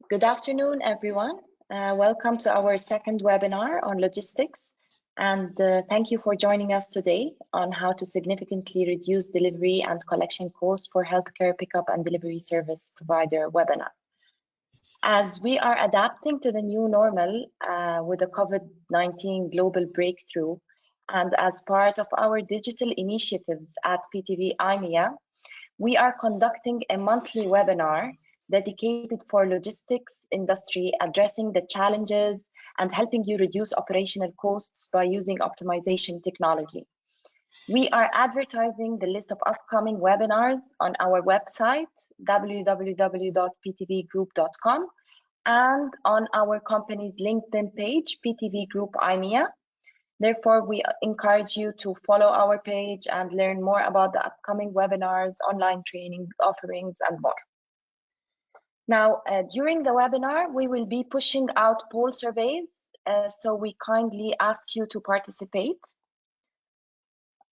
Good afternoon, everyone. Welcome to our second webinar on logistics. And thank you for joining us today on how to significantly reduce delivery and collection costs for healthcare pickup and delivery service provider webinar. As we are adapting to the new normal with the COVID-19 global breakthrough, and as part of our digital initiatives at PTV IMEA, we are conducting a monthly webinar dedicated for logistics industry, addressing the challenges and helping you reduce operational costs by using optimization technology. We are advertising the list of upcoming webinars on our website, www.ptvgroup.com, and on our company's LinkedIn page, PTV Group IMEA. Therefore, we encourage you to follow our page and learn more about the upcoming webinars, online training offerings, and more. Now, during the webinar, we will be pushing out poll surveys, so we kindly ask you to participate.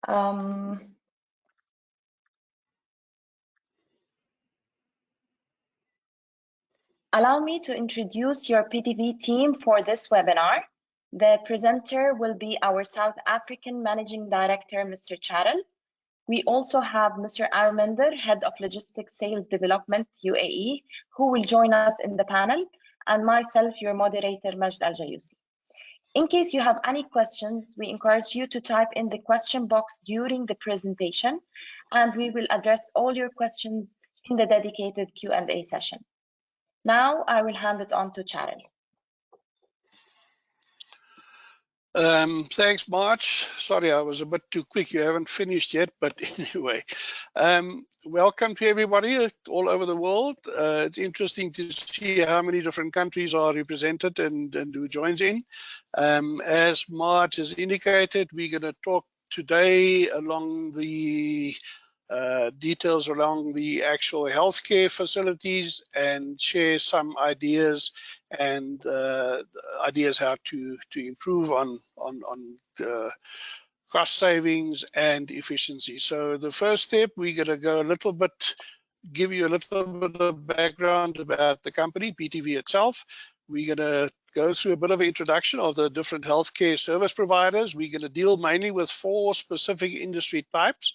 Allow me to introduce your PTV team for this webinar. The presenter will be our South African Managing Director, Mr. Charel. We also have Mr. Arminder, Head of Logistics Sales Development, UAE, who will join us in the panel, and myself, your moderator, Majd Al-Jayousi. In case you have any questions, we encourage you to type in the question box during the presentation, and we will address all your questions in the dedicated Q&A session. Now, I will hand it on to Charel. Thanks, March. Sorry, I was a bit too quick. You haven't finished yet, but anyway. Welcome to everybody all over the world. It's interesting to see how many different countries are represented and who joins in. As March has indicated, we're going to talk today along the details along the actual healthcare facilities and share some ideas and ideas how to improve on cost savings and efficiency. So the first step, we're going to go a little bit, give you a little bit of background about the company, PTV itself. We're going to go through a bit of an introduction of the different healthcare service providers. We're going to deal mainly with 4 specific industry types.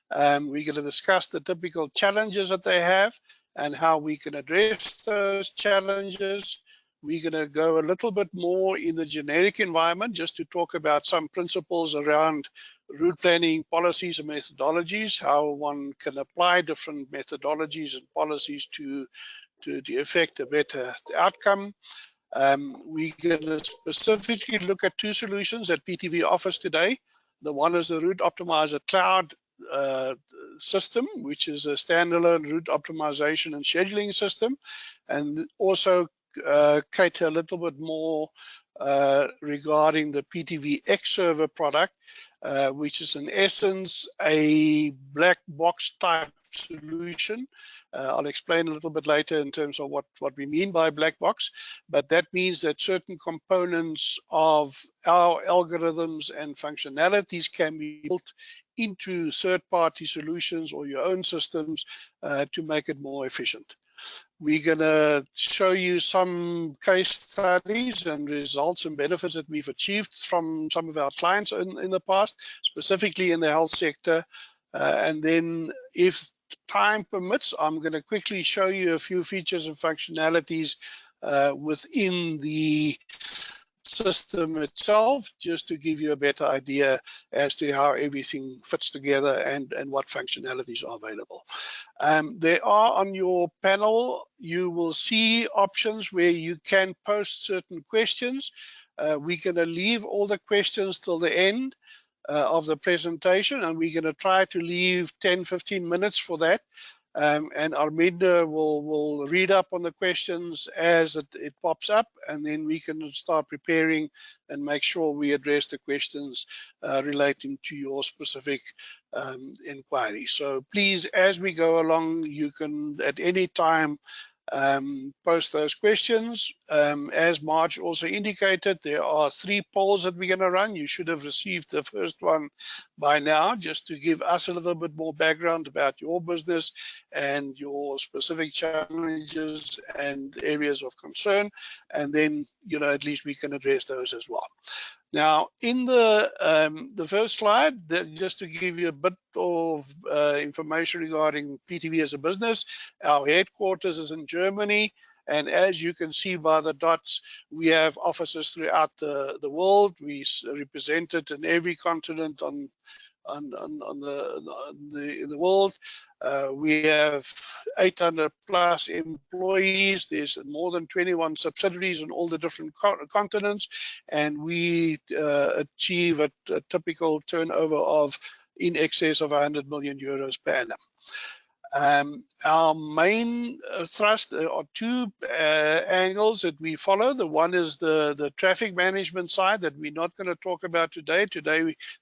We're going to discuss the typical challenges that they have and how we can address those challenges. We're going to go a little bit more in the generic environment just to talk about some principles around route planning, policies and methodologies, how one can apply different methodologies and policies to effect a better outcome. We're going to specifically look at 2 solutions that PTV offers today. The one is the Route Optimiser cloud system, which is a standalone route optimization and scheduling system, and also cater a little bit more regarding the PTV X server product, which is in essence a black box type solution. I'll explain a little bit later in terms of what we mean by black box, but that means that certain components of our algorithms and functionalities can be built into third-party solutions or your own systems to make it more efficient. We're going to show you some case studies and results and benefits that we've achieved from some of our clients in the past, specifically in the health sector. And then if time permits, I'm going to quickly show you a few features and functionalities within the system itself, just to give you a better idea as to how everything fits together and what functionalities are available. There are on your panel, you will see options where you can post certain questions. We're going to leave all the questions till the end of the presentation, and we're going to try to leave 10-15 minutes for that. And Arminder will read up on the questions as it pops up, and then we can start preparing and make sure we address the questions relating to your specific inquiry. So please, as we go along, you can at any time post those questions. As Marge also indicated, there are 3 polls that we're going to run. You should have received the first one by now, just to give us a little bit more background about your business and your specific challenges and areas of concern. And then, at least we can address those as well. Now, in the first slide, just to give you a bit of information regarding PTV as a business, our headquarters is in Germany, and as you can see by the dots, we have offices throughout the world. We represented in every continent in the world. We have 800 plus employees. There's more than 21 subsidiaries on all the different continents, and we achieve a typical turnover of in excess of 100 million euros per annum. Our main thrust are 2 angles that we follow. The one is the traffic management side that we're not going to talk about today.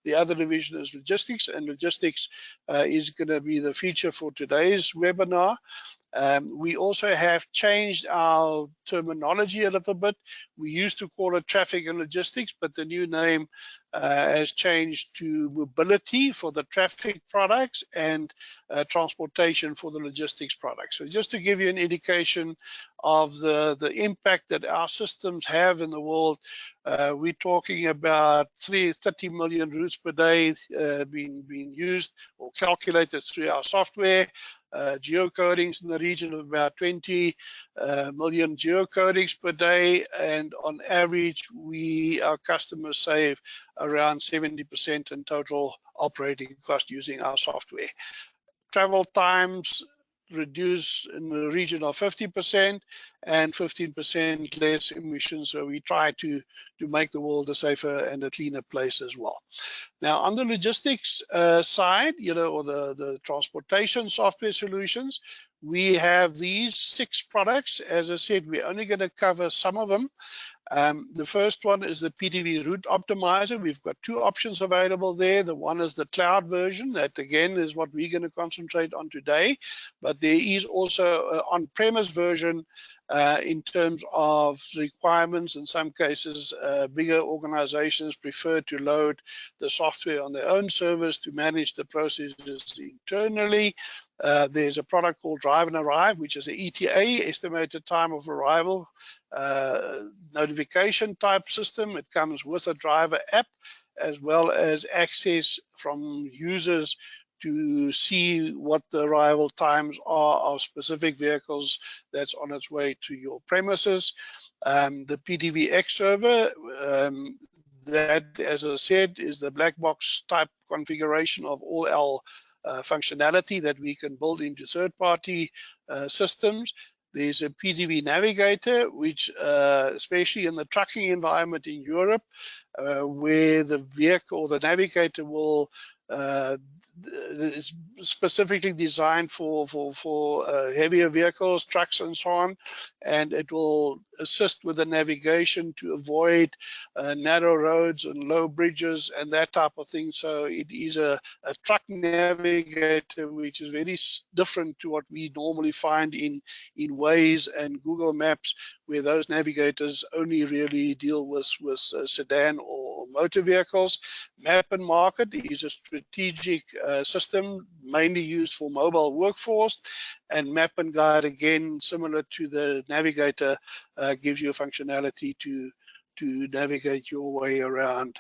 The other division is logistics, and logistics is going to be the feature for today's webinar. We also have changed our terminology a little bit. We used to call it traffic and logistics, but the new name has changed to mobility for the traffic products and transportation for the logistics products. So just to give you an indication of the impact that our systems have in the world, we're talking about 30 million routes per day being used or calculated through our software. Geocodings in the region of about 20 million geocodings per day, and on average our customers save around 70% in total operating cost using our software. Travel times reduce in the region of 50% and 15% less emissions. So we try to make the world a safer and a cleaner place as well. Now, on the logistics side, or the transportation software solutions, we have these 6 products. As I said, we're only going to cover some of them. The first one is the PTV Route Optimiser. We've got 2 options available there. The one is the cloud version. That again is what we're going to concentrate on today. But there is also an on-premise version in terms of requirements. In some cases, bigger organizations prefer to load the software on their own servers to manage the processes internally. There's a product called Drive and Arrive, which is an ETA, estimated time of arrival, notification type system. It comes with a driver app, as well as access from users to see what the arrival times are of specific vehicles that's on its way to your premises. The PTV X server, that, as I said, is the black box type configuration of all our functionality that we can build into third-party systems. There's a PTV Navigator, which especially in the trucking environment in Europe, where the vehicle or the navigator will is specifically designed for heavier vehicles, trucks and so on, and it will assist with the navigation to avoid narrow roads and low bridges and that type of thing. So it is a truck navigator, which is very different to what we normally find in Waze and Google Maps, where those navigators only really deal with sedan or motor vehicles. Map and Market is a strategic system mainly used for mobile workforce, and Map and Guide, again similar to the navigator, gives you a functionality to navigate your way around,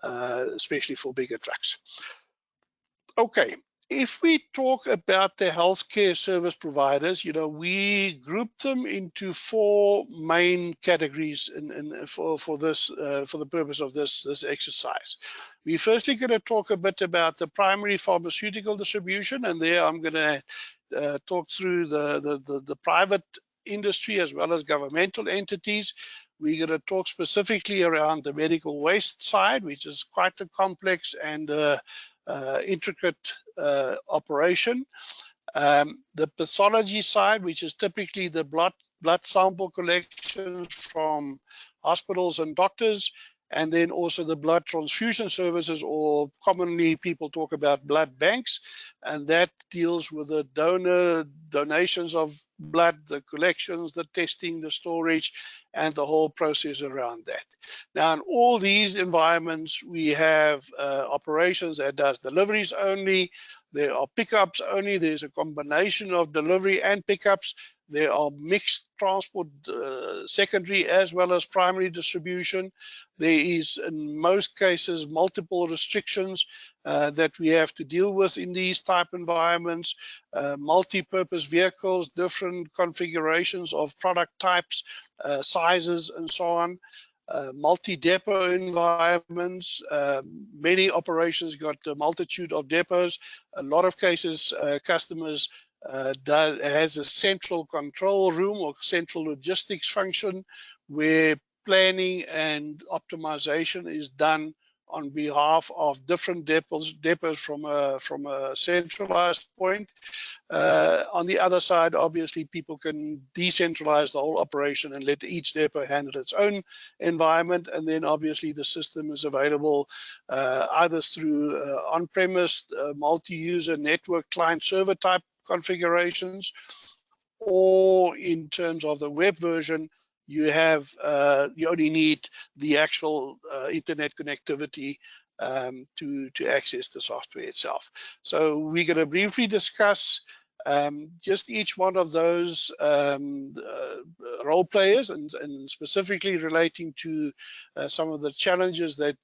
especially for bigger trucks. Okay, if we talk about the healthcare service providers, we group them into 4 main categories for the purpose of this exercise. We're firstly going to talk a bit about the primary pharmaceutical distribution, and there I'm going to talk through the private industry as well as governmental entities. We're going to talk specifically around the medical waste side, which is quite a complex and intricate operation. The pathology side, which is typically the blood sample collection from hospitals and doctors, and then also the blood transfusion services, or commonly people talk about blood banks, and that deals with the donations of blood, the collections, the testing, the storage, and the whole process around that. Now, in all these environments, we have operations that does deliveries only. There are pickups only. There's a combination of delivery and pickups. There are mixed transport, secondary as well as primary distribution. There is, in most cases, multiple restrictions that we have to deal with in these type environments, multi-purpose vehicles, different configurations of product types, sizes, and so on. Multi-depot environments, many operations got a multitude of depots. A lot of cases, customers has a central control room or central logistics function where planning and optimization is done on behalf of different depots from a centralized point. On the other side, obviously, people can decentralize the whole operation and let each depot handle its own environment. And then obviously the system is available either through on-premise, multi-user network client server type configurations, or in terms of the web version, you have you only need the actual internet connectivity to access the software itself. So we're going to briefly discuss just each one of those role players, and specifically relating to some of the challenges that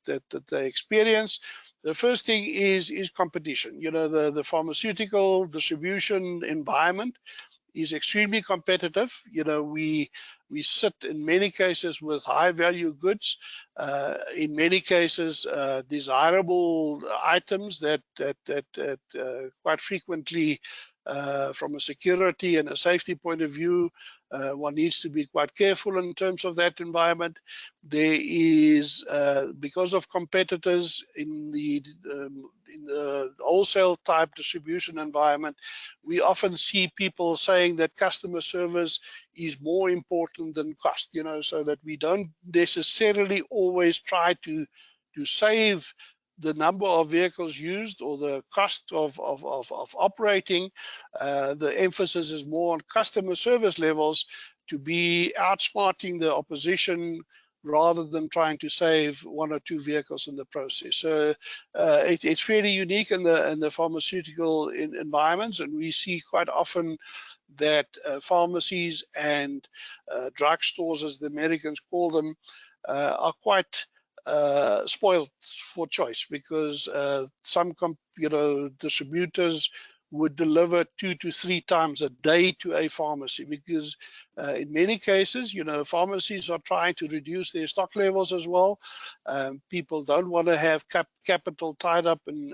they experience. The first thing is competition. You know, the pharmaceutical distribution environment is extremely competitive. You know, we sit in many cases with high value goods, in many cases desirable items that quite frequently from a security and a safety point of view, one needs to be quite careful in terms of that environment. There is, because of competitors in the wholesale type distribution environment, we often see people saying that customer service is more important than cost, you know, so that we don't necessarily always try to save the number of vehicles used or the cost of operating. The emphasis is more on customer service levels to be outsmarting the opposition rather than trying to save one or two vehicles in the process. So it's fairly unique in the pharmaceutical environments, and we see quite often that pharmacies and drugstores, as the Americans call them, are quite spoiled for choice, because some distributors would deliver 2 to 3 times a day to a pharmacy, because in many cases, you know, pharmacies are trying to reduce their stock levels as well. People don't want to have capital tied up in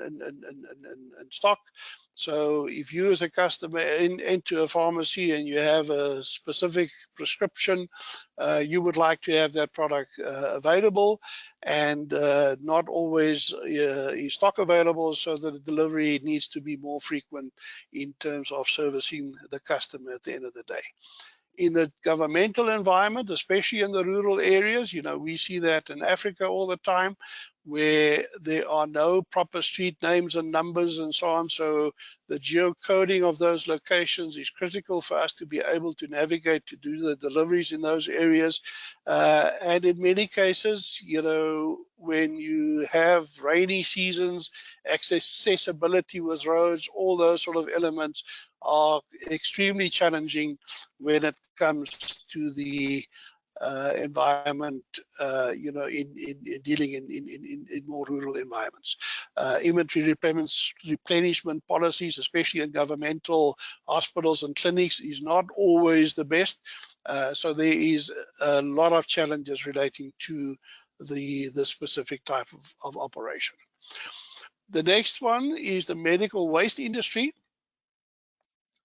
stock. So if you as a customer into a pharmacy and you have a specific prescription, you would like to have that product available, and not always is stock available, so that the delivery needs to be more frequent in terms of servicing the customer at the end of the day. In the governmental environment, especially in the rural areas, you know, we see that in Africa all the time, where there are no proper street names and numbers and so on. So the geocoding of those locations is critical for us to be able to navigate to do the deliveries in those areas. And in many cases, you know, when you have rainy seasons, accessibility with roads, all those sort of elements are extremely challenging when it comes to the environment, you know, in dealing in more rural environments. Inventory replenishment policies, especially in governmental hospitals and clinics, is not always the best. So there is a lot of challenges relating to the specific type of operation. The next one is the medical waste industry.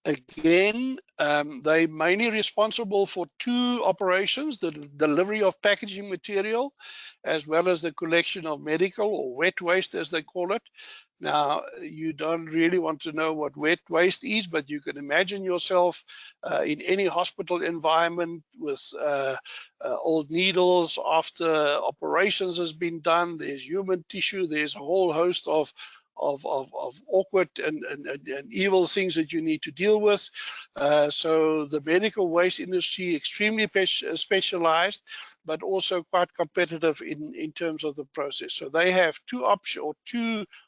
Again, they're mainly responsible for two operations: the delivery of packaging material, as well as the collection of medical or wet waste, as they call it. Now, you don't really want to know what wet waste is, but you can imagine yourself in any hospital environment with old needles after operations has been done. There's human tissue. There's a whole host of awkward and evil things that you need to deal with. So the medical waste industry, extremely specialized, but also quite competitive in terms of the process. So they have two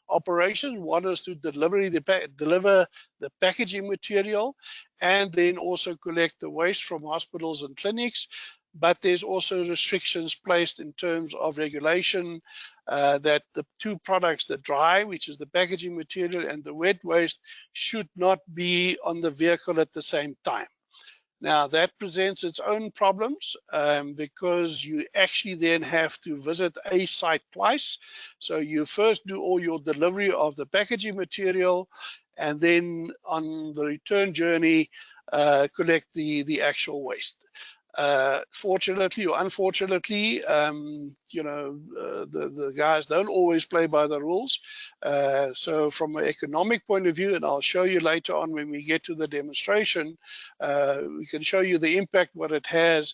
operations. One is to deliver the packaging material, and then also collect the waste from hospitals and clinics. But there's also restrictions placed in terms of regulation that the two products, the dry, which is the packaging material, and the wet waste, should not be on the vehicle at the same time. Now, that presents its own problems because you actually then have to visit a site twice. So you first do all your delivery of the packaging material, and then on the return journey, collect the actual waste. Fortunately or unfortunately, the guys don't always play by the rules. So from an economic point of view, and I'll show you later on when we get to the demonstration, we can show you the impact, what it has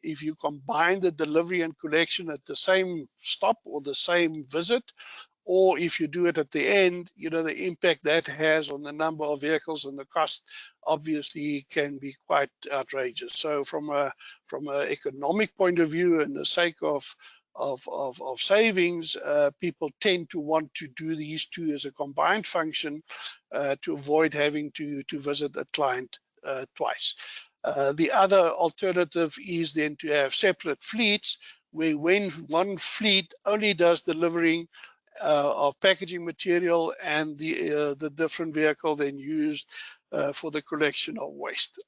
if you combine the delivery and collection at the same stop or the same visit, or if you do it at the end, the impact that has on the number of vehicles and the cost obviously can be quite outrageous. So from an economic point of view and the sake of savings, people tend to want to do these two as a combined function to avoid having to visit a client twice. The other alternative is then to have separate fleets, where when one fleet only does delivering of packaging material, and the different vehicle then used for the collection of waste.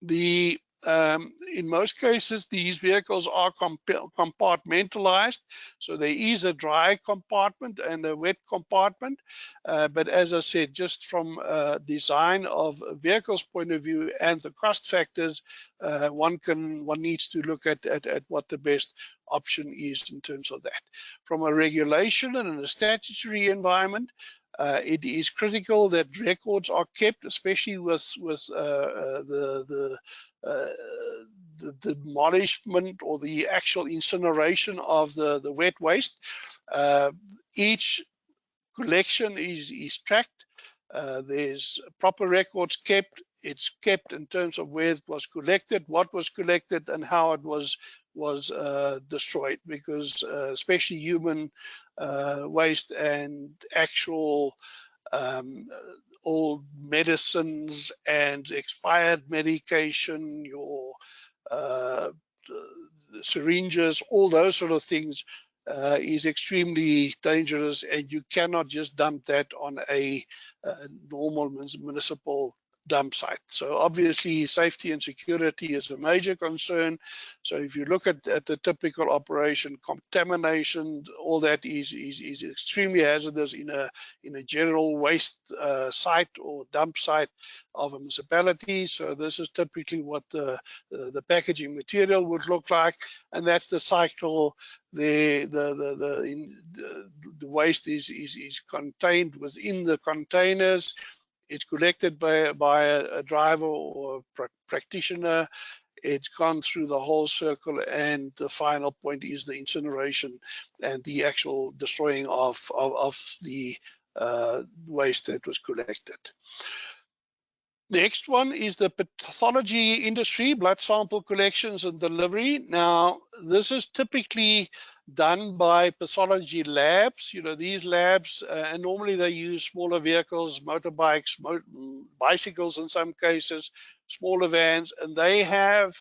In most cases, these vehicles are compartmentalized. So there is a dry compartment and a wet compartment. But as I said, just from design of a vehicle's point of view and the cost factors, one needs to look at what the best option is in terms of that. From a regulation and a statutory environment, it is critical that records are kept, especially with the demolishment or the actual incineration of the wet waste. Each collection is tracked. There's proper records kept. It's kept in terms of where it was collected, what was collected, and how it was destroyed, because especially human waste and actual old medicines and expired medication, your syringes, all those sort of things is extremely dangerous, and you cannot just dump that on a normal municipal dump site. So obviously safety and security is a major concern. So if you look at the typical operation, contamination, all that is extremely hazardous in a general waste site or dump site of a municipality. So this is typically what the packaging material would look like, and that's the cycle. The waste is contained within the containers. It's collected by a driver or a practitioner. It's gone through the whole circle, and the final point is the incineration and the actual destroying of the waste that was collected. Next one is the pathology industry, blood sample collections and delivery. Now, this is typically done by pathology labs. These labs, and normally they use smaller vehicles, motorbikes, bicycles in some cases, smaller vans, and they have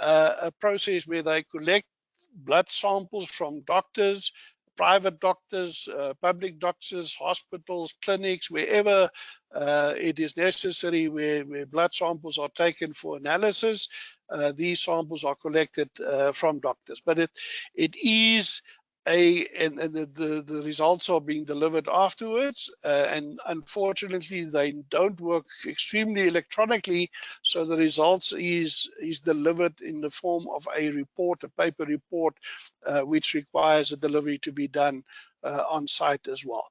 a process where they collect blood samples from doctors, private doctors, public doctors, hospitals, clinics, wherever it is necessary, where blood samples are taken for analysis. These samples are collected from doctors, but it is the results are being delivered afterwards, and unfortunately they don't work extremely electronically, so the results is delivered in the form of a report, a paper report, which requires a delivery to be done on site as well.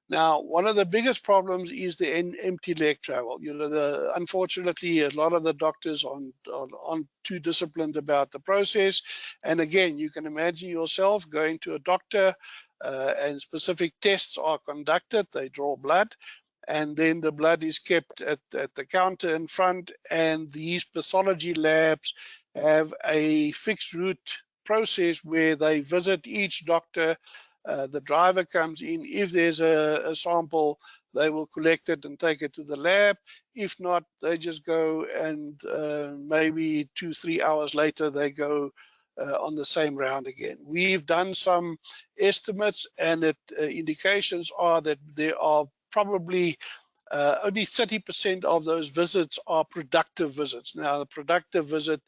Now, one of the biggest problems is the empty leg travel. You know, unfortunately, a lot of the doctors aren't too disciplined about the process. And again, you can imagine yourself going to a doctor and specific tests are conducted. They draw blood, and then the blood is kept at the counter in front. And these pathology labs have a fixed route process where they visit each doctor. The driver comes in. If there's a sample, they will collect it and take it to the lab. If not, they just go and maybe 2-3 hours later, they go on the same round again. We've done some estimates, and indications are that there are probably only 30% of those visits are productive visits. Now, the productive visit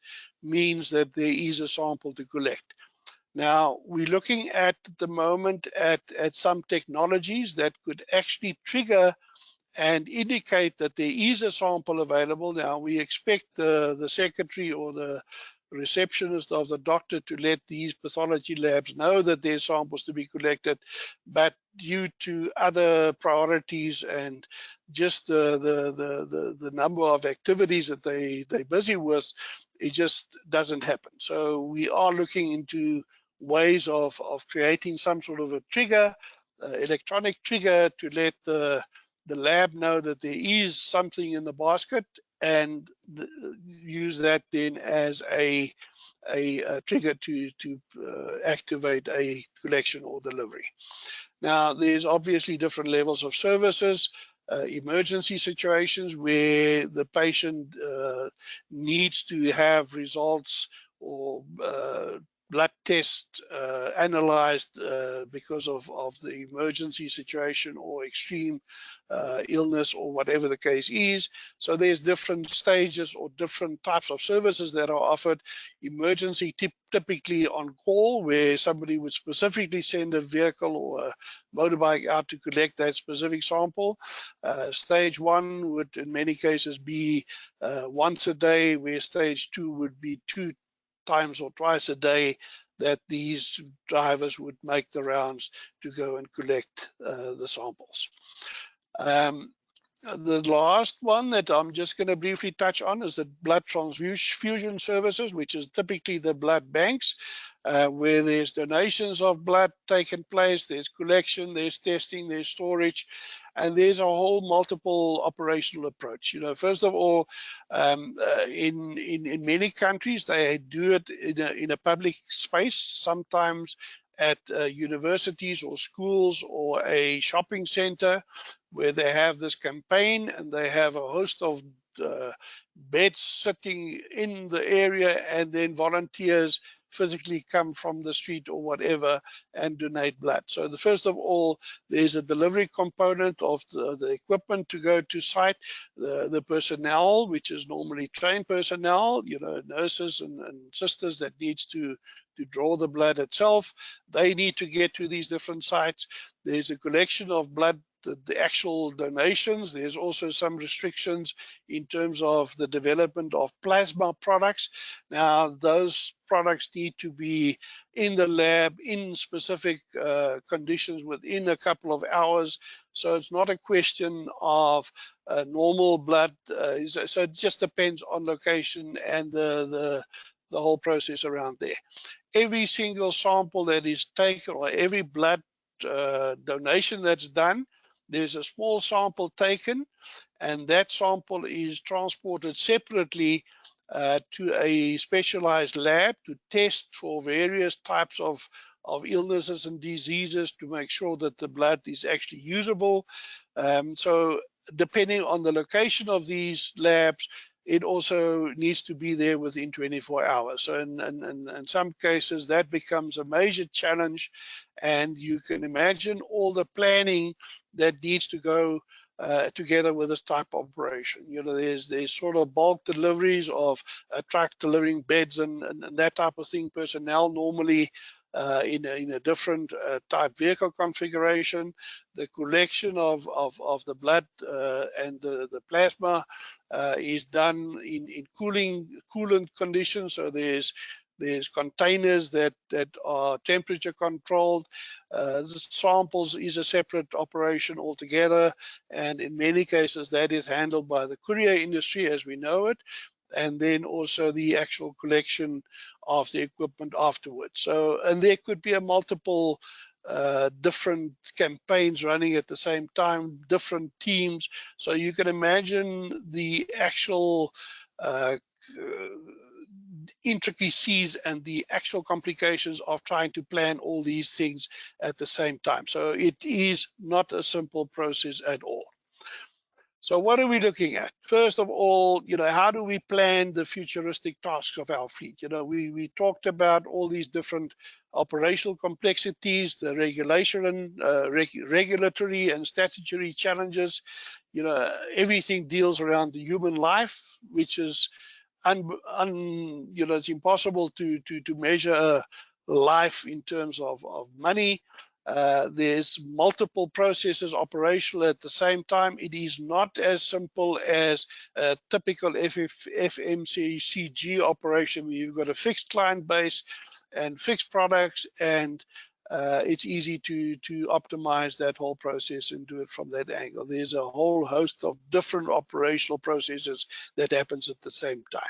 means that there is a sample to collect. Now, we're looking at the moment at some technologies that could actually trigger and indicate that there is a sample available. Now, we expect the secretary or the receptionist of the doctor to let these pathology labs know that there's samples to be collected, but due to other priorities and just the number of activities that they're busy with, it just doesn't happen. So we are looking into ways of creating some sort of a trigger, electronic trigger, to let the lab know that there is something in the basket, and use that then as a trigger to activate a collection or delivery. Now, there's obviously different levels of services. Emergency situations where the patient needs to have results or blood test analyzed because of the emergency situation or extreme illness or whatever the case is. So there's different stages or different types of services that are offered. Emergency typically on call, where somebody would specifically send a vehicle or a motorbike out to collect that specific sample. Stage 1 would in many cases be once a day, where stage 2 would be 2 times or twice a day that these drivers would make the rounds to go and collect the samples. The last one that I'm just going to briefly touch on is the blood transfusion services, which is typically the blood banks, where there's donations of blood taking place, there's collection, there's testing, there's storage, and there's a whole multiple operational approach. You know, first of all, in many countries, they do it in a public space, sometimes at universities or schools or a shopping center, where they have this campaign and they have a host of beds sitting in the area, and then volunteers physically come from the street or whatever and donate blood. So first of all, there's a delivery component of the equipment to go to site, the personnel, which is normally trained personnel, you know, nurses and sisters that needs to draw the blood itself. They need to get to these different sites. There's a collection of blood, the actual donations. There's also some restrictions in terms of the development of plasma products. Now, those products need to be in the lab in specific conditions within a couple of hours. So it's not a question of normal blood. So it just depends on location and the whole process around there. Every single sample that is taken, or every blood donation that's done, there's a small sample taken, and that sample is transported separately to a specialized lab to test for various types of illnesses and diseases, to make sure that the blood is actually usable. So depending on the location of these labs, it also needs to be there within 24 hours. So in some cases, that becomes a major challenge, and you can imagine all the planning that needs to go together with this type of operation. You know, there's sort of bulk deliveries of a truck delivering beds and that type of thing. Personnel normally in a different type vehicle configuration. The collection of the blood and the plasma is done in coolant conditions. So there's containers that are temperature controlled. The samples is a separate operation altogether, and in many cases that is handled by the courier industry as we know it, and then also the actual collection of the equipment afterwards. So, and there could be a multiple different campaigns running at the same time, different teams. So you can imagine the actual intricacies and the actual complications of trying to plan all these things at the same time. So it is not a simple process at all. So what are we looking at? First of all, how do we plan the futuristic tasks of our fleet? We talked about all these different operational complexities, the regulatory and statutory challenges. Everything deals around the human life, which is it's impossible to measure life in terms of money. There's multiple processes operational at the same time. It is not as simple as a typical FMCG operation where you've got a fixed client base and fixed products, and it's easy to optimize that whole process and do it from that angle. There's a whole host of different operational processes that happens at the same time.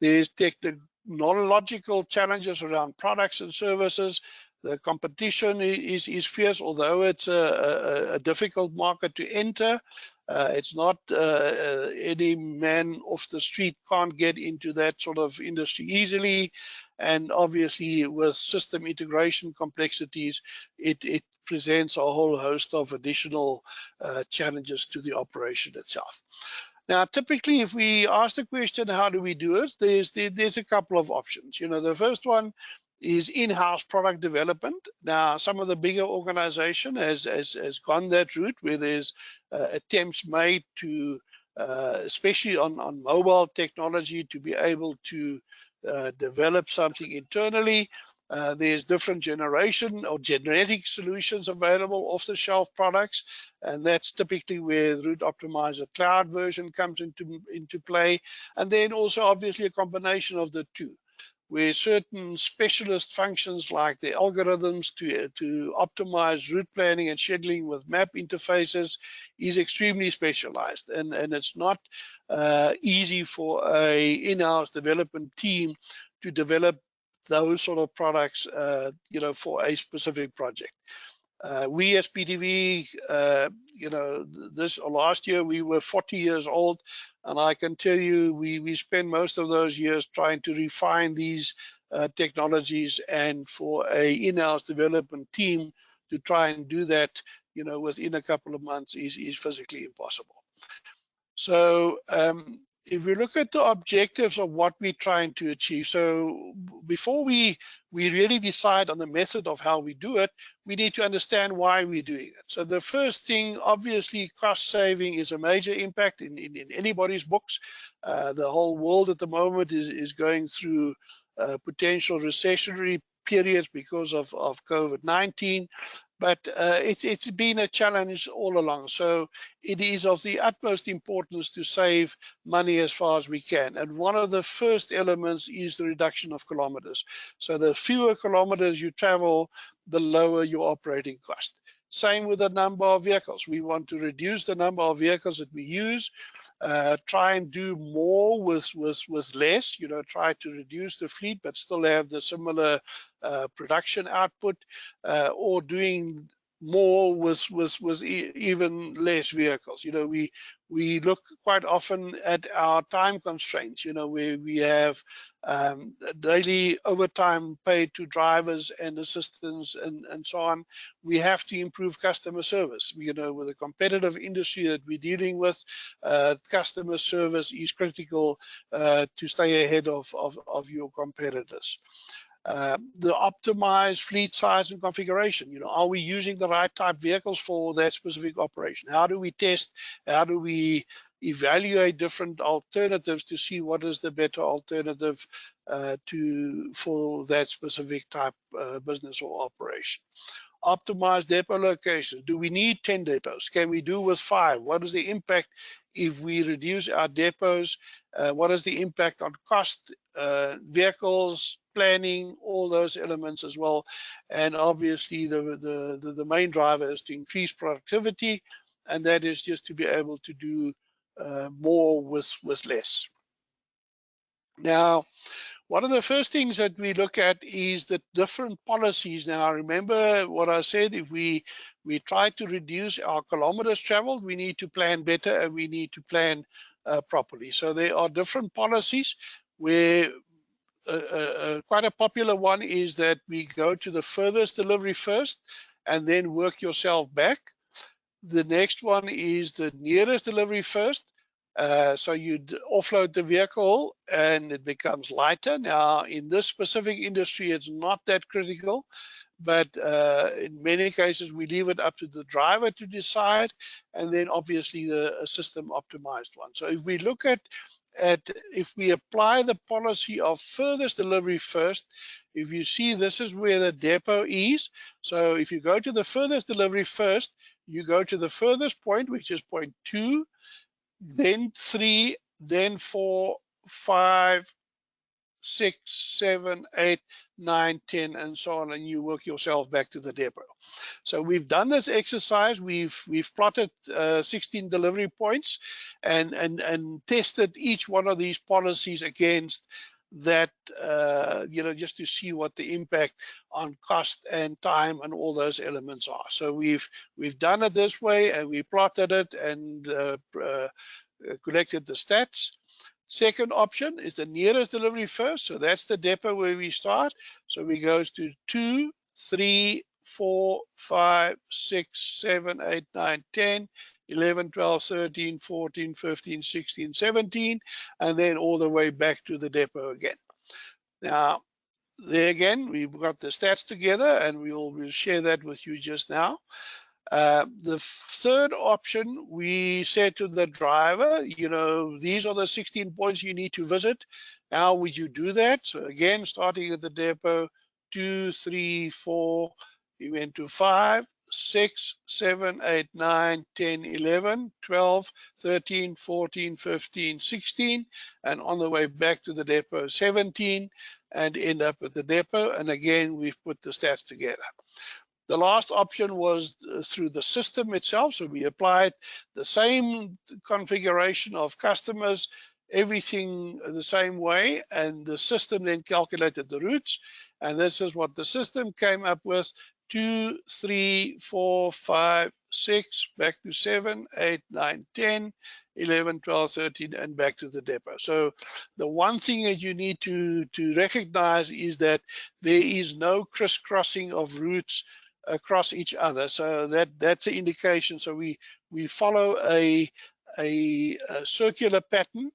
There's technological challenges around products and services. The competition is fierce, although it's a difficult market to enter. It's not any man off the street can't get into that sort of industry easily. And obviously with system integration complexities, it presents a whole host of additional challenges to the operation itself. Now, typically, if we ask the question, how do we do it? There's a couple of options. The first one is in-house product development. Now, some of the bigger organization has gone that route where there's attempts made to, especially on mobile technology, to be able to develop something internally. There's different generation or genetic solutions available, off-the-shelf products, and that's typically where the Route Optimiser cloud version comes into play. And then also obviously a combination of the two, where certain specialist functions like the algorithms to optimize route planning and scheduling with map interfaces is extremely specialized, and it's not easy for a in-house development team to develop those sort of products for a specific project. We as PTV, this last year we were 40 years old, and I can tell you we spent most of those years trying to refine these technologies, and for a in-house development team to try and do that within a couple of months is physically impossible. So if we look at the objectives of what we're trying to achieve, so before we really decide on the method of how we do it, we need to understand why we're doing it. So the first thing, obviously, cost saving is a major impact in anybody's books. The whole world at the moment is going through potential recessionary periods because of COVID-19. But it's been a challenge all along. So it is of the utmost importance to save money as far as we can. And one of the first elements is the reduction of kilometers. So the fewer kilometers you travel, the lower your operating cost. Same with the number of vehicles. We want to reduce the number of vehicles that we use, try and do more with less, try to reduce the fleet, but still have the similar production output, or doing more with even less vehicles. We look quite often at our time constraints, where we have daily overtime paid to drivers and assistants and so on. We have to improve customer service. With the competitive industry that we're dealing with, customer service is critical to stay ahead of your competitors. The optimized fleet size and configuration. Are we using the right type vehicles for that specific operation? How do we test? How do we evaluate different alternatives to see what is the better alternative for that specific type business or operation. Optimize depot locations. Do we need 10 depots? Can we do with 5? What is the impact if we reduce our depots? What is the impact on cost, vehicles, planning, all those elements as well? And obviously the main driver is to increase productivity, and that is just to be able to do more with less. Now, one of the first things that we look at is the different policies. Now, remember what I said, if we try to reduce our kilometers traveled, we need to plan better and we need to plan properly. So there are different policies where quite a popular one is that we go to the furthest delivery first and then work yourself back. The next one is the nearest delivery first. So you offload the vehicle and it becomes lighter. Now, in this specific industry, it's not that critical, but in many cases, we leave it up to the driver to decide, and then obviously the system optimized one. So if we look at if we apply the policy of furthest delivery first, if you see this is where the depot is. So if you go to the furthest delivery first, you go to the furthest point, which is point 2, then 3, then 4, 5, 6, 7, 8, 9, 10, and so on, and you work yourself back to the depot. So we've done this exercise. We've plotted 16 delivery points and tested each one of these policies against that, just to see what the impact on cost and time and all those elements are. So we've done it this way, and we plotted it and collected the stats. Second option is the nearest delivery first. So that's the depot where we start. So we go to 2, 3, 4, 5, 6, 7, 8, 9, 10, 11, 12, 13, 14, 15, 16, 17, and then all the way back to the depot again. Now, there again, we've got the stats together, and we'll share that with you just now. The third option, we said to the driver, these are the 16 points you need to visit. How would you do that? So again, starting at the depot, 2, 3, 4, you went to 5, 6, 7, 8, 9, 10, 11, 12, 13, 14, 15, 16, and on the way back to the depot, 17, and end up at the depot. And again, we've put the stats together. The last option was through the system itself. So we applied the same configuration of customers, everything the same way, and the system then calculated the routes. And this is what the system came up with: 2, 3, 4, 5, 6, back to 7, 8, 9, 10, 11, 12, 13, and back to the depot. So the one thing that you need to recognize is that there is no crisscrossing of routes across each other. So that's an indication. So we follow a circular pattern,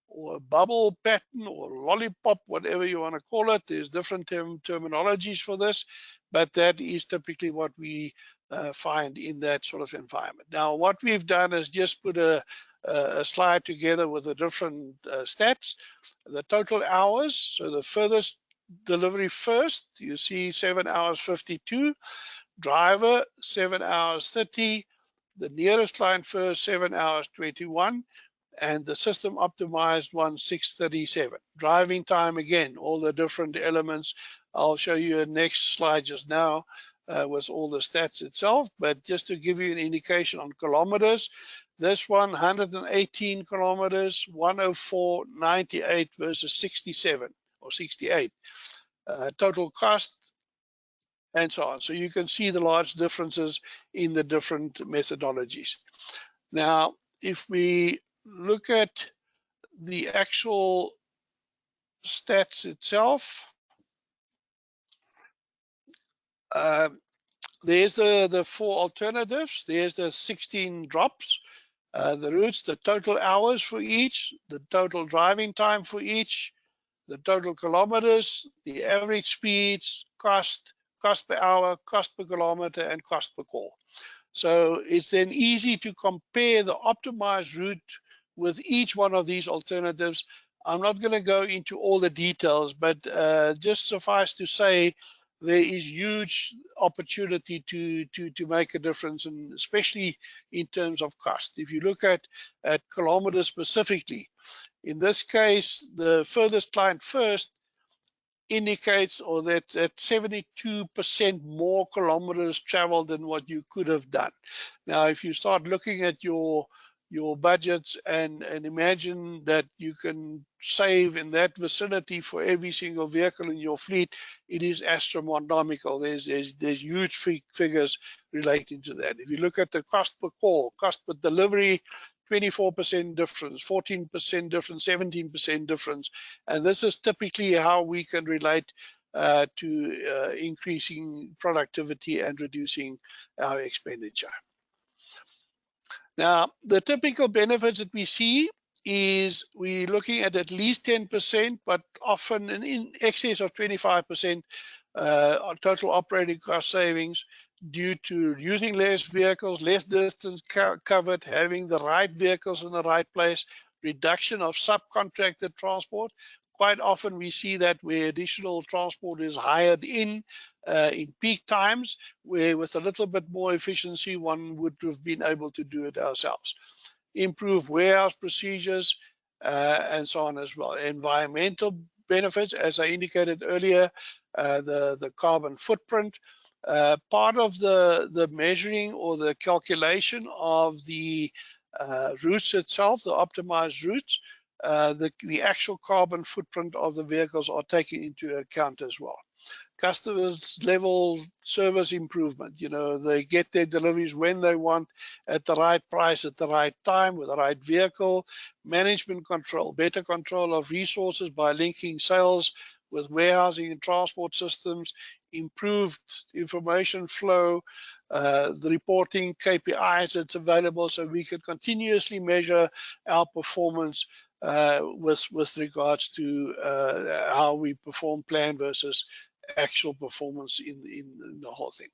or a bubble pattern, or lollipop, whatever you want to call it. There's different terminologies for this, but that is typically what we find in that sort of environment. Now, what we've done is just put a slide together with the different stats, the total hours. So the furthest delivery first, you see 7 hours 52, driver 7 hours 30, the nearest client first 7 hours 21, and the system optimized one 6:37. Driving time, again, all the different elements. I'll show you a next slide just now with all the stats itself, but just to give you an indication on kilometers, this one 118 kilometers, 104.98 versus 67 or 68. Total cost, and so on. So you can see the large differences in the different methodologies. Now, if we look at the actual stats itself, there's the 4 alternatives. There's the 16 drops, the routes, the total hours for each, the total driving time for each, the total kilometers, the average speeds, cost per hour, cost per kilometer, and cost per call. So it's then easy to compare the optimized route with each one of these alternatives. I'm not going to go into all the details, but just suffice to say, there is huge opportunity to make a difference, and especially in terms of cost. If you look at kilometers specifically, in this case, the furthest client first indicates or that 72% more kilometers traveled than what you could have done. Now, if you start looking at your budgets and imagine that you can save in that vicinity for every single vehicle in your fleet, it is astronomical. There's huge figures relating to that. If you look at the cost per call, cost per delivery, 24% difference, 14% difference, 17% difference. And this is typically how we can relate to increasing productivity and reducing our expenditure. Now, the typical benefits that we see is we're looking at least 10%, but often in excess of 25% on total operating cost savings due to using less vehicles, less distance covered, having the right vehicles in the right place, reduction of subcontracted transport. Quite often we see that where additional transport is hired in peak times, where with a little bit more efficiency, one would have been able to do it ourselves. Improve warehouse procedures and so on as well. Environmental benefits, as I indicated earlier, the carbon footprint. Part of the measuring or the calculation of the routes itself, the optimized routes, the actual carbon footprint of the vehicles are taken into account as well. Customers level service improvement, they get their deliveries when they want, at the right price, at the right time, with the right vehicle. Management control, better control of resources by linking sales with warehousing and transport systems, improved information flow, the reporting KPIs that's available, so we can continuously measure our performance with regards to how we perform plan versus actual performance in the whole thing.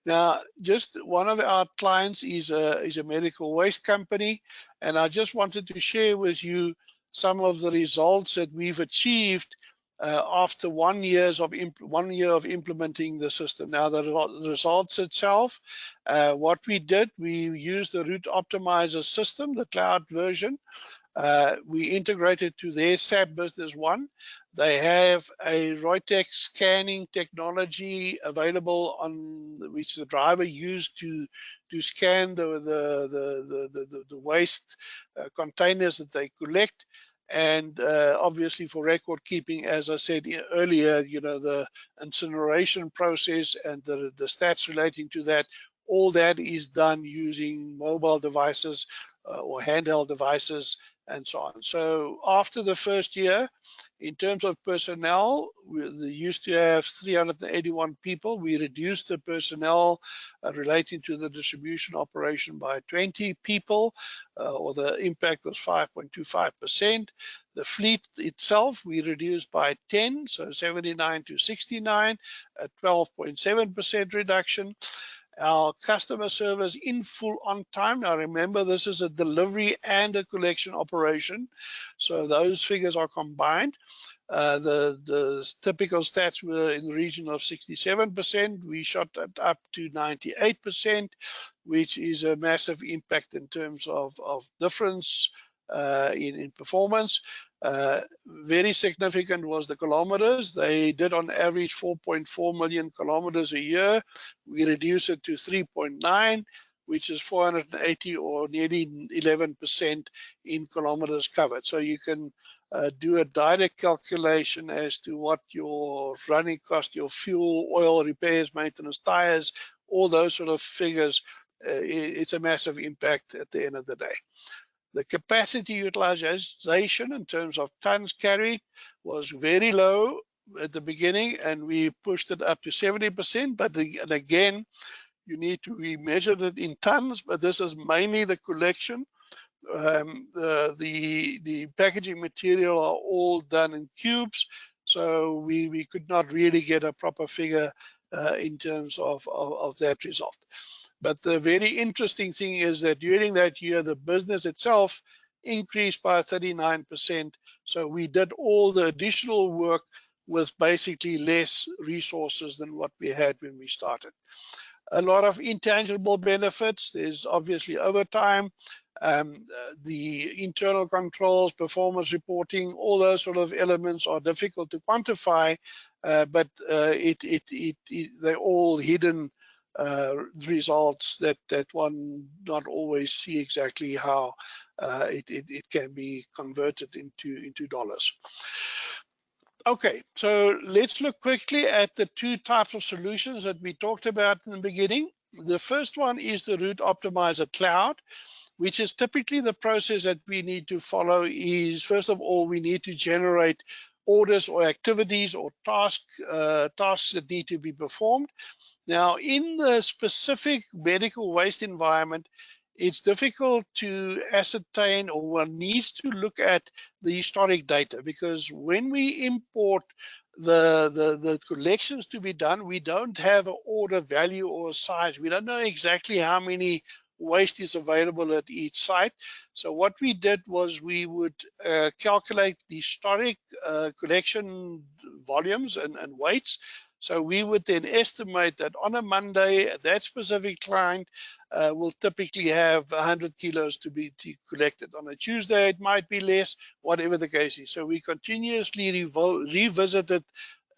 Now, just one of our clients is a medical waste company, and I just wanted to share with you some of the results that we've achieved after 1 year of implementing the system. Now, the results itself, what we did, we used the Route Optimiser system, the cloud version. We integrated to their SAP Business One. They have a Reutech scanning technology available on which the driver used to scan the waste containers that they collect. And obviously for record keeping, as I said earlier, the incineration process and the stats relating to that, all that is done using mobile devices or handheld devices and so on. So after the first year, in terms of personnel, we used to have 381 people. We reduced the personnel relating to the distribution operation by 20 people, or the impact was 5.25%. The fleet itself, we reduced by 10, so 79 to 69, a 12.7% reduction. Our customer service in full on time. Now remember, this is a delivery and a collection operation, so those figures are combined. The typical stats were in the region of 67%. We shot that up to 98%, which is a massive impact in terms of difference in performance. Very significant was the kilometers. They did on average 4.4 million kilometers a year. We reduced it to 3.9, which is 480 or nearly 11% in kilometers covered. So you can do a direct calculation as to what your running cost, your fuel, oil, repairs, maintenance, tires, all those sort of figures. It's a massive impact at the end of the day. The capacity utilization in terms of tons carried was very low at the beginning, and we pushed it up to 70%. But again, you need to measure it in tons, but this is mainly the collection. The packaging material are all done in cubes, so we could not really get a proper figure in terms of that result. But the very interesting thing is that during that year, the business itself increased by 39%. So we did all the additional work with basically less resources than what we had when we started. A lot of intangible benefits. There's obviously overtime, the internal controls, performance reporting, all those sort of elements are difficult to quantify, but they're all hidden results that one not always see exactly how it can be converted into dollars. Okay, so let's look quickly at the two types of solutions that we talked about in the beginning. The first one is the Route Optimiser Cloud, which is typically the process that we need to follow is, first of all, we need to generate orders or activities or tasks that need to be performed. Now, in the specific medical waste environment, it's difficult to ascertain, or one needs to look at the historic data, because when we import the collections to be done, we don't have an order value or size. We don't know exactly how many waste is available at each site. So what we did was we would calculate the historic collection volumes and weights. So we would then estimate that on a Monday, that specific client will typically have 100 kilos to be collected. On a Tuesday, it might be less, whatever the case is. So we continuously revisited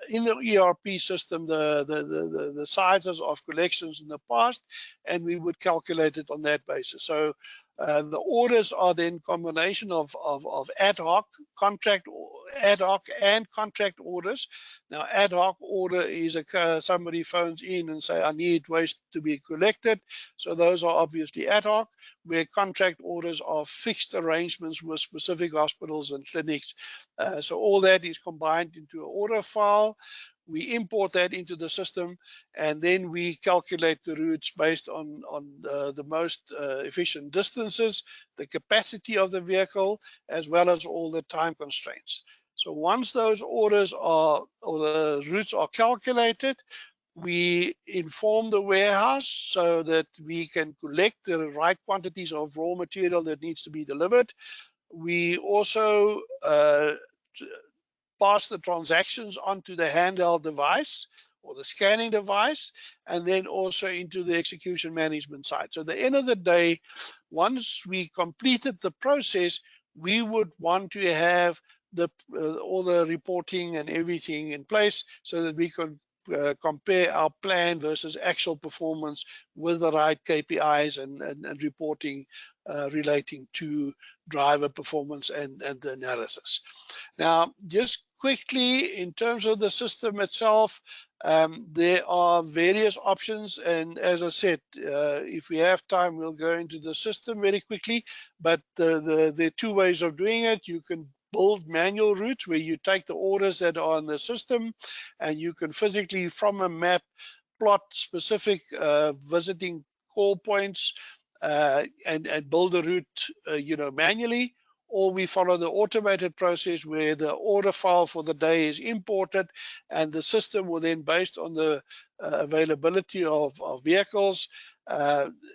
in the ERP system the sizes of collections in the past, and we would calculate it on that basis. So the orders are then combination of ad hoc and contract orders. Now, ad hoc order is somebody phones in and say, I need waste to be collected. So those are obviously ad hoc, where contract orders are fixed arrangements with specific hospitals and clinics. So all that is combined into an order file. We import that into the system, and then we calculate the routes based on the most efficient distances, the capacity of the vehicle, as well as all the time constraints. So once those orders are, or the routes are calculated, we inform the warehouse so that we can collect the right quantities of raw material that needs to be delivered. We also pass the transactions onto the handheld device or the scanning device, and then also into the execution management side. So at the end of the day, once we completed the process, we would want to have all the reporting and everything in place so that we could compare our plan versus actual performance with the right KPIs and reporting relating to driver performance and the analysis. Now, just quickly, in terms of the system itself, there are various options, and as I said, if we have time, we'll go into the system very quickly, but there are two ways of doing it. You can build manual routes where you take the orders that are in the system, and you can physically, from a map, plot specific visiting call points and build a route manually. Or we follow the automated process where the order file for the day is imported, and the system will then, based on the availability of vehicles,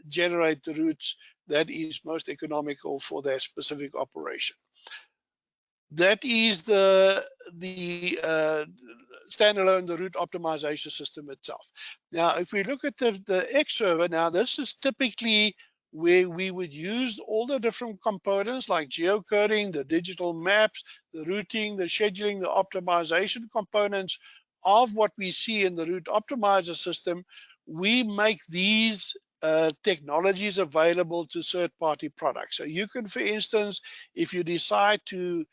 generate the routes that is most economical for that specific operation. That is the standalone, the route optimization system itself. Now, if we look at the X server, now this is typically where we would use all the different components like geocoding, the digital maps, the routing, the scheduling, the optimization components of what we see in the route optimizer system. We make these technologies available to third-party products. So you can, for instance, if you decide to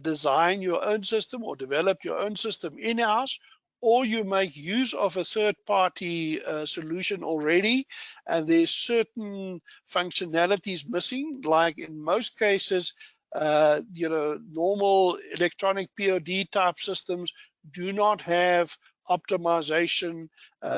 design your own system or develop your own system in-house, or you make use of a third-party solution already, and there's certain functionalities missing, like in most cases, normal electronic POD type systems do not have optimization.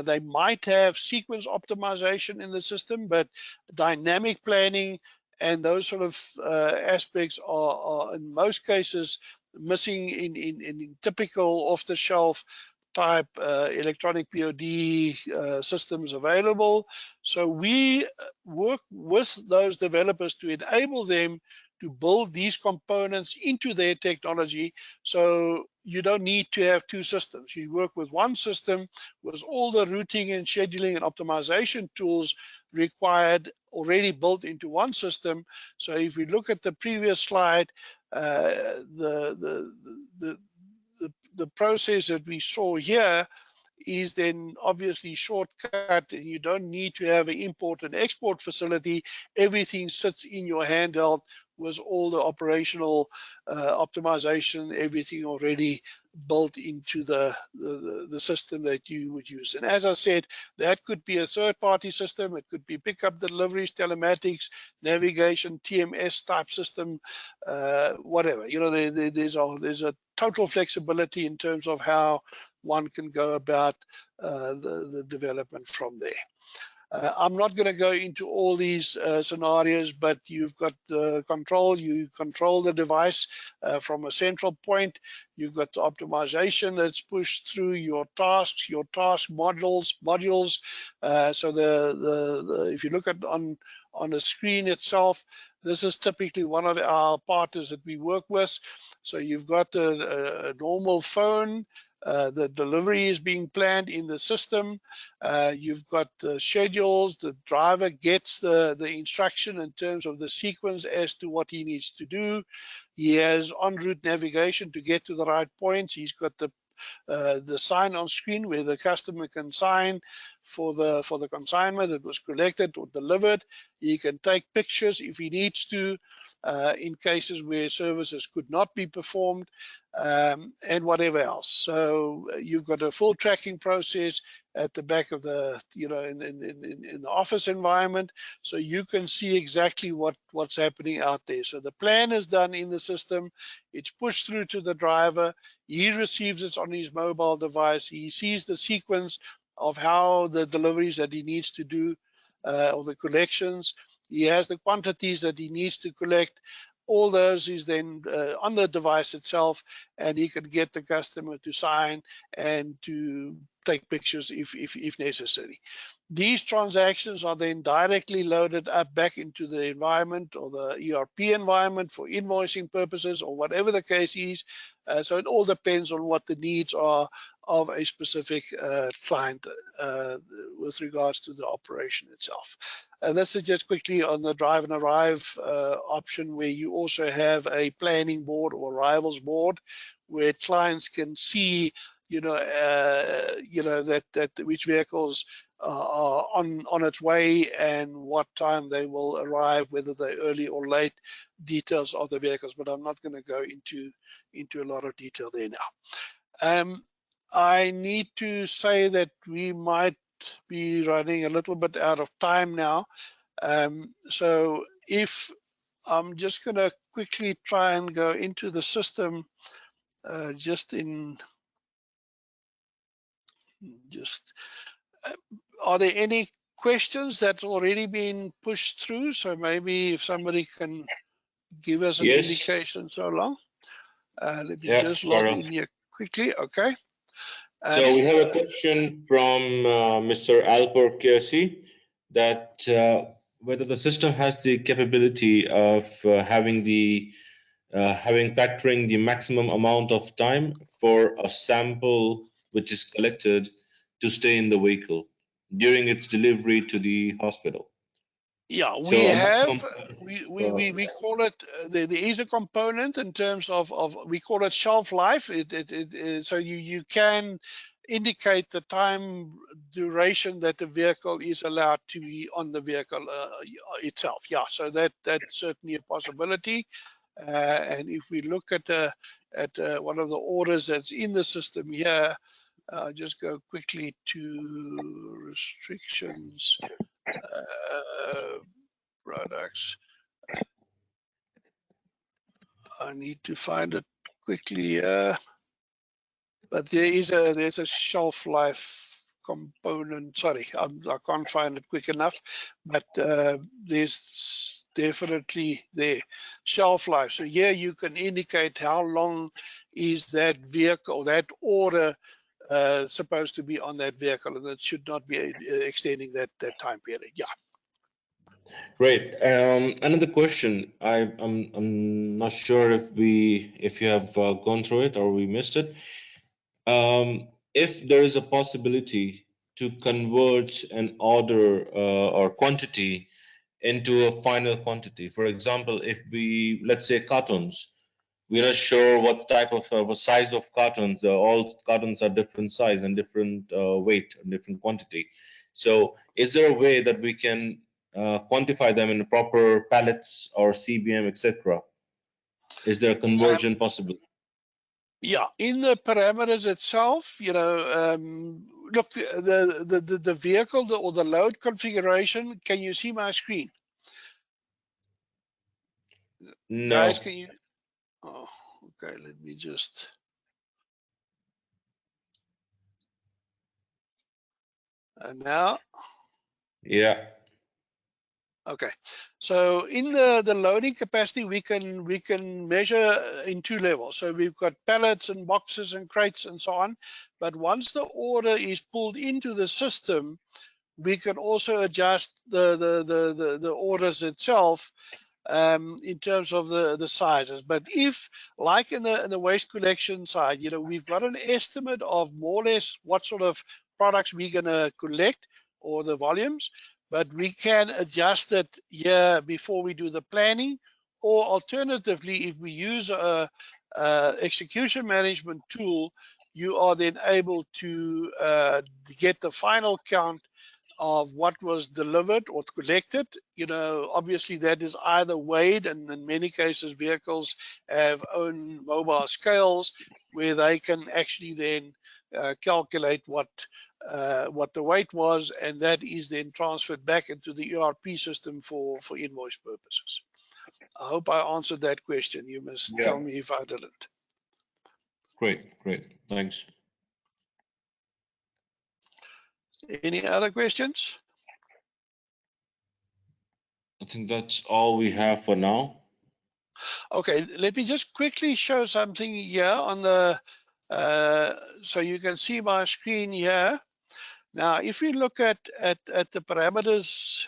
They might have sequence optimization in the system, but dynamic planning and those sort of aspects are in most cases missing in typical off-the-shelf type electronic POD systems available. So we work with those developers to enable them to build these components into their technology. So you don't need to have two systems. You work with one system with all the routing and scheduling and optimization tools required already built into one system. So if we look at the previous slide, the process that we saw here is then obviously shortcut, and you don't need to have an import and export facility. Everything sits in your handheld with all the operational optimization, everything already built into the system that you would use. And as I said, that could be a third-party system. It could be pickup, deliveries, telematics, navigation, TMS type system, whatever. You know, there's a total flexibility in terms of how one can go about the development from there. I'm not going to go into all these scenarios, but you've got the control. You control the device from a central point. You've got the optimization that's pushed through your tasks, your task modules. So if you look at on the screen itself, this is typically one of our partners that we work with. So you've got a normal phone. The delivery is being planned in the system. You've got the schedules. The driver gets the instruction in terms of the sequence as to what he needs to do. He has en route navigation to get to the right points. He's got the sign on screen where the customer can sign for the consignment that was collected or delivered. He can take pictures if he needs to in cases where services could not be performed, and whatever else. So you've got a full tracking process at the back of the, you know, in the office environment, so you can see exactly what's happening out there. So the plan is done in the system. It's pushed through to the driver. He receives it on his mobile device. He sees the sequence of how the deliveries that he needs to do, or the collections. He has the quantities that he needs to collect. All those is then on the device itself, and he can get the customer to sign and to take pictures if necessary. These transactions are then directly loaded up back into the environment or the ERP environment for invoicing purposes or whatever the case is. So it all depends on what the needs are of a specific client with regards to the operation itself. And this is just quickly on the drive and arrive option, where you also have a planning board or arrivals board where clients can see, that which vehicles are on its way and what time they will arrive, whether they're early or late, details of the vehicles. But I'm not going to go into a lot of detail there now. I need to say that we might be running a little bit out of time now. So if I'm just going to quickly try and go into the system, are there any questions that already been pushed through? So maybe if somebody can give us an indication so long. Let me just log in here quickly. Okay. So we have a question from Mr. Alper Kersi that whether the system has the capability of having factoring the maximum amount of time for a sample which is collected to stay in the vehicle during its delivery to the hospital. Yeah, we call it, there is a component in terms of we call it shelf life. So you can indicate the time duration that the vehicle is allowed to be on the vehicle itself. Yeah, so that's certainly a possibility. And if we look at one of the orders that's in the system here, I'll just go quickly to restrictions. Products. I need to find it quickly, but there's a shelf life component. Sorry, I can't find it quick enough, but there's definitely there shelf life. So here you can indicate how long is that vehicle, that order supposed to be on that vehicle, and it should not be extending that time period. Yeah. Great. Another question. I'm not sure if you have gone through it or we missed it. If there is a possibility to convert an order or quantity into a final quantity. For example, if we, let's say cartons, we're not sure what type of what size of cartons. All cartons are different size and different weight and different quantity. So is there a way that we can quantify them in proper pallets or CBM, etc.? Is there a conversion possible? Yeah, in the parameters itself, look, the vehicle or the load configuration. Can you see my screen, guys? No. Can you? Oh, okay. Let me just. And now, Yeah. okay. So in the loading capacity, we can measure in two levels. So we've got pallets and boxes and crates and so on. But once the order is pulled into the system, we can also adjust the orders itself in terms of the sizes. But if, like in the waste collection side, we've got an estimate of more or less what sort of products we're going to collect or the volumes, but we can adjust it here before we do the planning. Or alternatively, if we use a execution management tool, you are then able to get the final count of what was delivered or collected. Obviously that is either weighed, and in many cases vehicles have own mobile scales where they can actually then calculate what the weight was, and that is then transferred back into the ERP system for invoice purposes. I hope I answered that question. You must tell me if I didn't. Great. Thanks. Any other questions? I think that's all we have for now. Okay, let me just quickly show something here on the, so you can see my screen here. Now, if we look at the parameters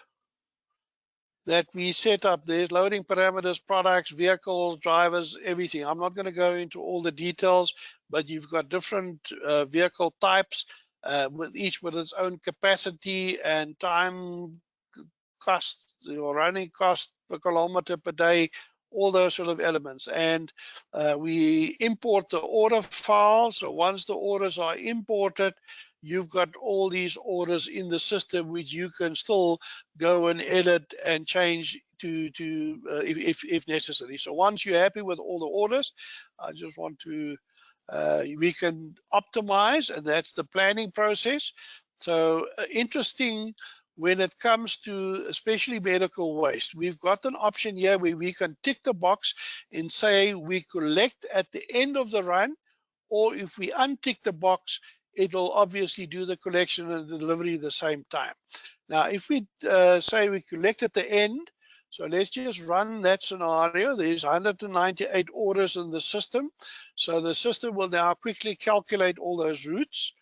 that we set up, there's loading parameters, products, vehicles, drivers, everything. I'm not going to go into all the details, but you've got different vehicle types with each with its own capacity and time cost or running cost per kilometer per day, all those sort of elements. And we import the order files. So once the orders are imported, you've got all these orders in the system which you can still go and edit and change to if necessary. So once you're happy with all the orders, I just want to we can optimize, and that's the planning process. So interesting when it comes to especially medical waste. We've got an option here where we can tick the box and say we collect at the end of the run, or if we untick the box, it'll obviously do the collection and the delivery at the same time. Now, if we say we collect at the end, so let's just run that scenario. There's 198 orders in the system. So the system will now quickly calculate all those routes.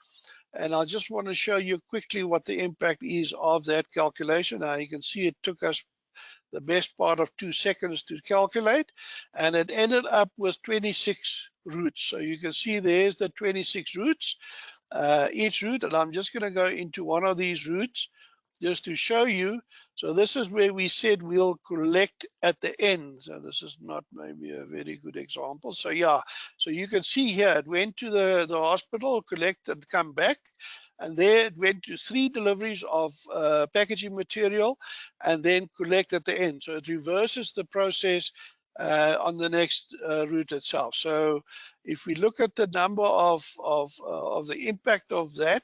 And I just want to show you quickly what the impact is of that calculation. Now you can see it took us the best part of 2 seconds to calculate, and it ended up with 26 routes. So you can see there's the 26 routes, each route, and I'm just going to go into one of these routes just to show you. So this is where we said we'll collect at the end. So this is not maybe a very good example. So yeah, so you can see here it went to the hospital, collect and come back. And there it went to 3 deliveries of packaging material and then collect at the end. So it reverses the process on the next route itself. So if we look at the number of the impact of that,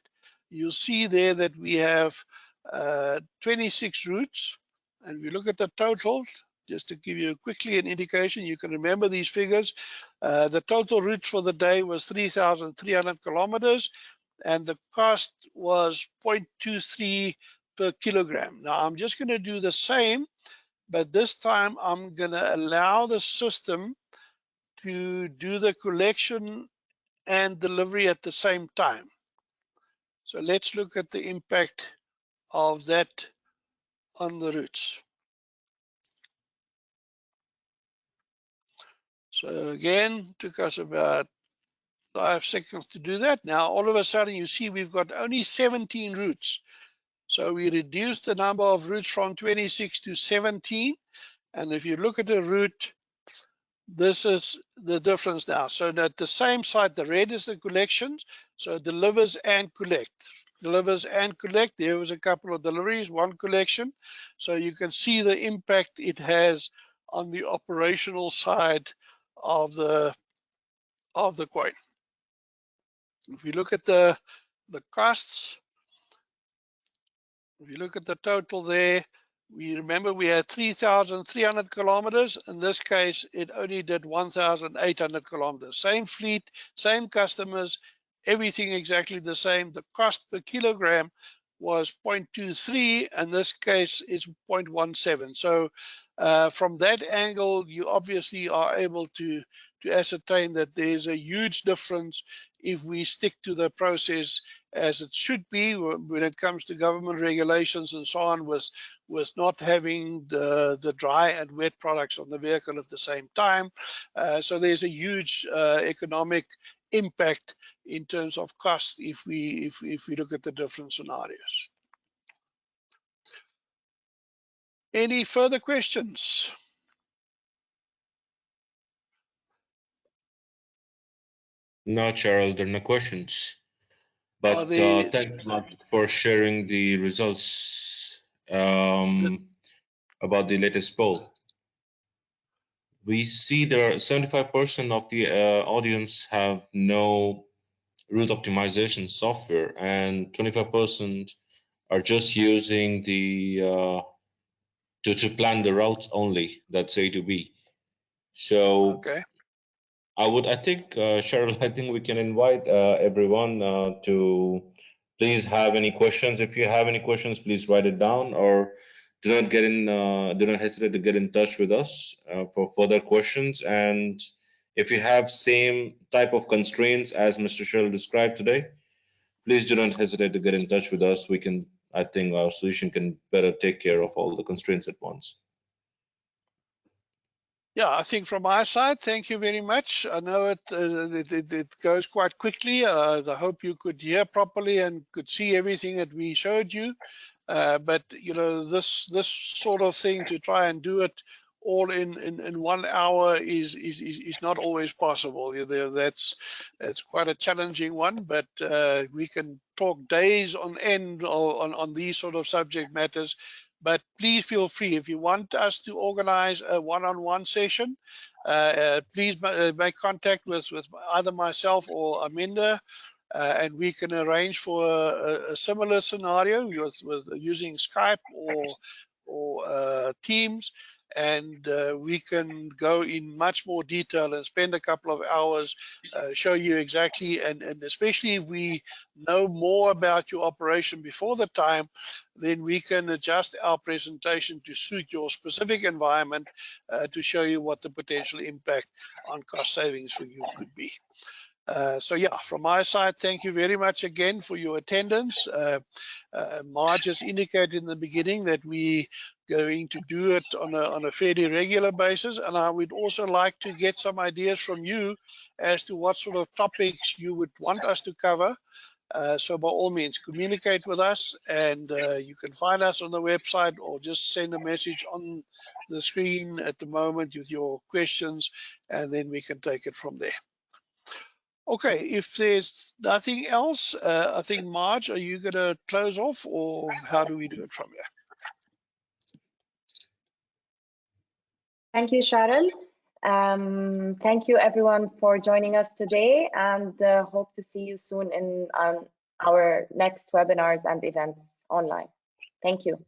you'll see there that we have 26 routes, and we look at the total, just to give you quickly an indication, you can remember these figures. The total routes for the day was 3,300 kilometers, and the cost was 0.23 per kilogram. Now I'm just going to do the same, but this time I'm going to allow the system to do the collection and delivery at the same time. So let's look at the impact of that on the routes. So again, took us about 5 seconds to do that. Now, all of a sudden, you see we've got only 17 routes. So we reduced the number of routes from 26 to 17. And if you look at the route, this is the difference now. So at the same site, the red is the collections. So it delivers and collect. Delivers and collect. There was a couple of deliveries, one collection. So you can see the impact it has on the operational side of the coin. If you look at the costs, if you look at the total there, we remember we had 3,300 kilometers. In this case, it only did 1,800 kilometers. Same fleet, same customers, everything exactly the same. The cost per kilogram was 0.23. In this case, it's 0.17. So from that angle, you obviously are able to ascertain that there's a huge difference if we stick to the process as it should be when it comes to government regulations and so on, with not having the dry and wet products on the vehicle at the same time. So there's a huge economic impact in terms of cost if we look at the different scenarios. Any further questions? No, Charles, there are no questions. But thanks a lot for sharing the results about the latest poll. We see there are 75% of the audience have no route optimization software, and 25% are just using the to plan the routes only. That's A to B. So okay. I think, Cheryl, I think we can invite everyone to please have any questions. If you have any questions, please write it down, or do not hesitate to get in touch with us for further questions. And if you have same type of constraints as Mr. Cheryl described today, please do not hesitate to get in touch with us. I think our solution can better take care of all the constraints at once. Yeah, I think from my side, thank you very much. I know it goes quite quickly. I hope you could hear properly and could see everything that we showed you. But you know, this sort of thing, to try and do it all in 1 hour is not always possible. You know, that's quite a challenging one. But we can talk days on end on these sort of subject matters. But please feel free, if you want us to organize a one-on-one session, please make contact with either myself or Aminda, and we can arrange for a similar scenario with using Skype or Teams, and we can go in much more detail and spend a couple of hours show you exactly, and especially if we know more about your operation before the time, then we can adjust our presentation to suit your specific environment to show you what the potential impact on cost savings for you could be. So yeah, from my side, thank you very much again for your attendance. Marge has indicated in the beginning that we going to do it on a fairly regular basis, and I would also like to get some ideas from you as to what sort of topics you would want us to cover. So by all means, communicate with us, and you can find us on the website or just send a message on the screen at the moment with your questions, and then we can take it from there. Okay, if there's nothing else, I think, Marge, are you going to close off, or how do we do it from here? Thank you, Cheryl. Thank you, everyone, for joining us today, and hope to see you soon in our next webinars and events online. Thank you.